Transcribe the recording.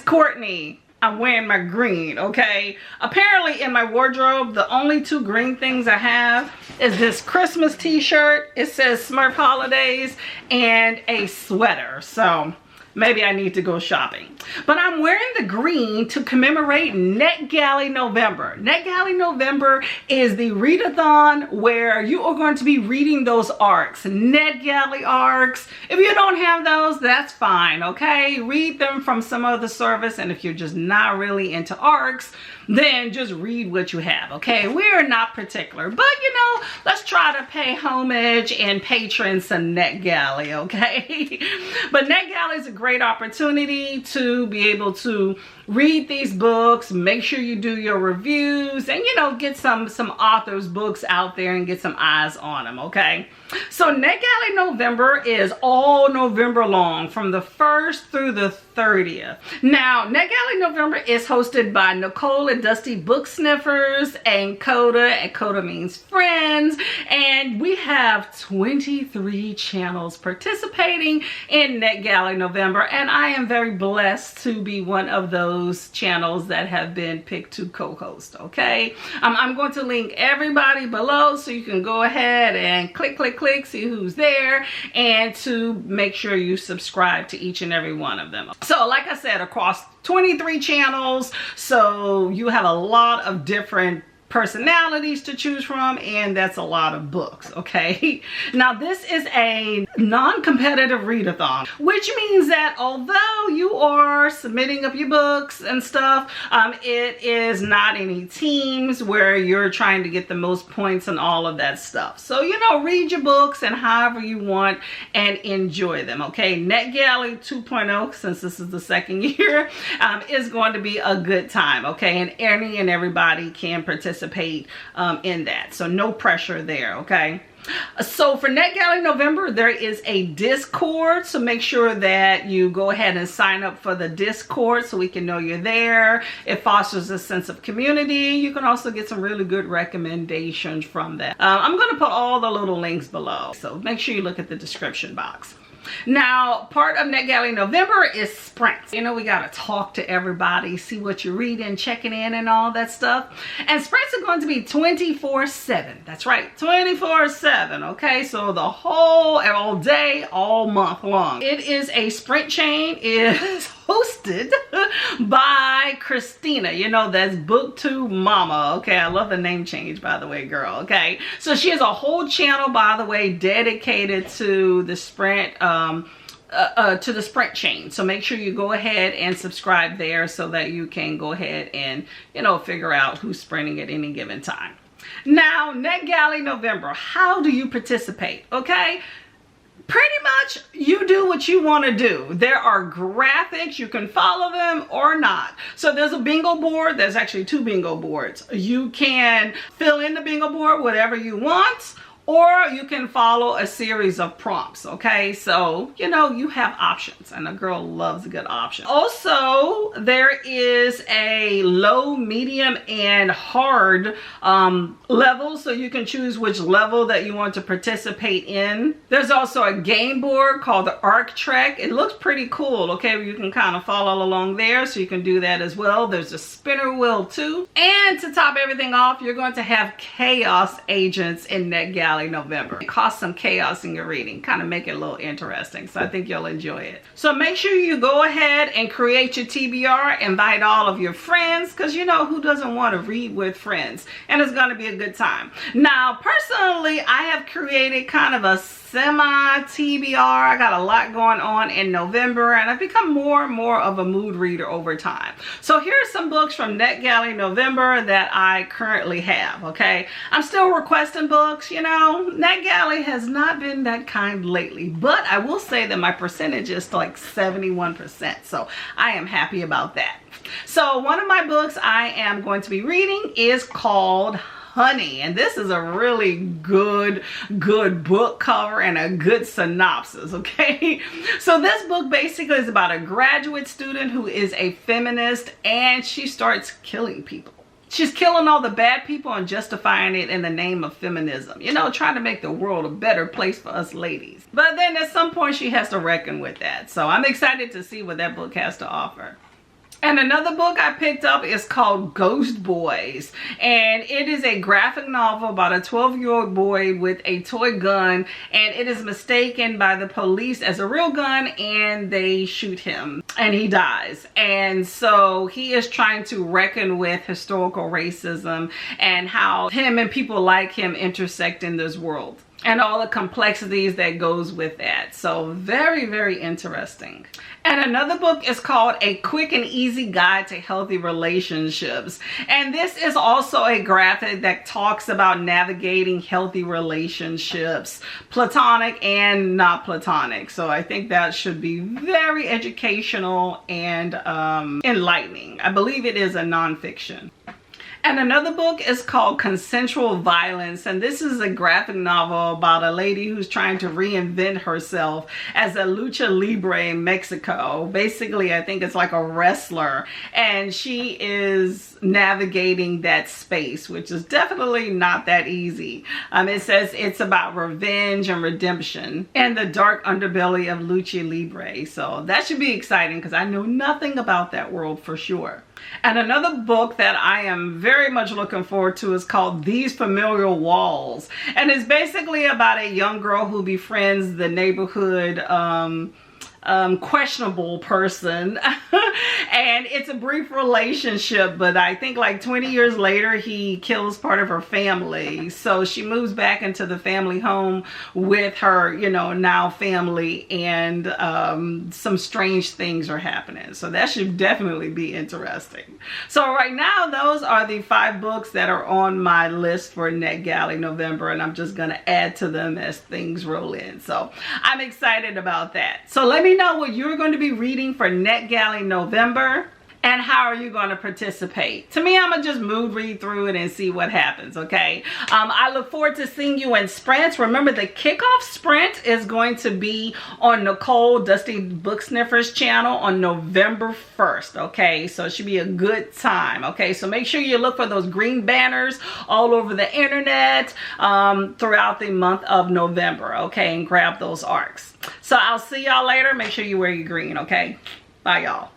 Courtney, I'm wearing my green, okay? Apparently in my wardrobe, the only two green things I have is this Christmas t-shirt. It says Smurf Holidays, and a sweater. So maybe I need to go shopping. But I'm wearing the green to commemorate Netgalley November. Netgalley November is the readathon where you are going to be reading those arcs, Netgalley arcs. If you don't have those, that's fine, okay? Read them from some other service, and if you're just not really into arcs, then just read what you have, okay? We're not particular, but you know, let's try to pay homage and patron some Netgalley, okay? But Netgalley is a great opportunity to be able to read these books, make sure you do your reviews, and you know, get some authors' books out there and get some eyes on them, okay? So Netgalley November is all November long, from the 1st through the 30th. Now, Netgalley November is hosted by Nicole and Dusty Book Sniffers and Coda means friends, and we have 23 channels participating in Netgalley November, and I am very blessed to be one of those channels that have been picked to co-host, okay? I'm going to link everybody below so you can go ahead and click, see who's there, and to make sure you subscribe to each and every one of them. So like I said, across 23 channels, so you have a lot of different personalities to choose from, and that's a lot of books, okay? Now this is a non-competitive readathon, which means that although you are submitting up your books and stuff, it is not any teams where you're trying to get the most points and all of that stuff. So you know, read your books and however you want and enjoy them, okay? Netgalley 2.0, since this is the second year, is going to be a good time, okay? And any and everybody can participate in that, so no pressure there, okay? So for Netgalley November, there is a Discord, so make sure that you go ahead and sign up for the Discord so we can know you're there. It fosters a sense of community. You can also get some really good recommendations from that. I'm going to put all the little links below, so make sure you look at the description box. Now, part of Netgalley November is sprints. You know, we got to talk to everybody, see what you're reading, checking in and all that stuff. And sprints are going to be 24/7. That's right, 24/7, okay? So the whole, all day, all month long. It is a sprint chain. It is hosted by Christina. You know, that's BookTube Mama, okay? I love the name change, by the way, girl, okay? So she has a whole channel, by the way, dedicated to the sprint, to the sprint chain. So make sure you go ahead and subscribe there so that you can go ahead and, you know, figure out who's sprinting at any given time. Now, Netgalley November, how do you participate, okay? Pretty much you do what you want to do. There are graphics, you can follow them or not. So there's a bingo board. There's actually 2 bingo boards. You can fill in the bingo board whatever you want, or you can follow a series of prompts, okay? So, you know, you have options, and a girl loves a good option. Also, there is a low, medium, and hard level, so you can choose which level that you want to participate in. There's also a game board called the Arc Trek. It looks pretty cool, okay? You can kind of follow along there, so you can do that as well. There's a spinner wheel too. And to top everything off, you're going to have chaos agents in Netgalley November. It costs some chaos in your reading, kind of make it a little interesting, so I think you'll enjoy it. So make sure you go ahead and create your TBR, invite all of your friends, because you know, who doesn't want to read with friends? And it's going to be a good time. Now, personally, I have created kind of a semi-TBR. I got a lot going on in November, and I've become more and more of a mood reader over time. So here are some books from Netgalley November that I currently have, okay? I'm still requesting books, you know. Netgalley has not been that kind lately, but I will say that my percentage is like 71%, so I am happy about that. So one of my books I am going to be reading is called Honey, and this is a really good book cover and a good synopsis, okay? So this book basically is about a graduate student who is a feminist, and she starts killing people. She's killing all the bad people and justifying it in the name of feminism, you know, trying to make the world a better place for us ladies. But then at some point she has to reckon with that, so I'm excited to see what that book has to offer. And another book I picked up is called Ghost Boys, and it is a graphic novel about a 12-year-old boy with a toy gun, and it is mistaken by the police as a real gun, and they shoot him and he dies. And so he is trying to reckon with historical racism and how him and people like him intersect in this world, and all the complexities that goes with that. So very, very interesting. And another book is called A Quick and Easy Guide to Healthy Relationships. And this is also a graphic that talks about navigating healthy relationships, platonic and not platonic. So I think that should be very educational and enlightening. I believe it is a nonfiction. And another book is called Consensual Violence, and this is a graphic novel about a lady who's trying to reinvent herself as a lucha libre in Mexico. Basically, I think it's like a wrestler, and she is navigating that space, which is definitely not that easy. It says it's about revenge and redemption and the dark underbelly of lucha libre. So that should be exciting because I know nothing about that world for sure. And another book that I am very much looking forward to is called These Familiar Walls. And it's basically about a young girl who befriends the neighborhood questionable person. And it's a brief relationship, but I think like 20 years later he kills part of her family. So she moves back into the family home with her, you know, now family, and some strange things are happening. So that should definitely be interesting. So right now those are the 5 books that are on my list for Netgalley November, and I'm just gonna add to them as things roll in. So I'm excited about that. So let me know what you're going to be reading for Netgalley November, and how are you going to participate. To me, I'm gonna just mood read through it and see what happens. Okay, I look forward to seeing you in sprints. Remember, the kickoff sprint is going to be on Nicole Dusty Book Sniffer's channel on November 1st. Okay, so it should be a good time. Okay, so make sure you look for those green banners all over the internet throughout the month of November. Okay, and grab those arcs. So I'll see y'all later. Make sure you wear your green. Okay, bye y'all.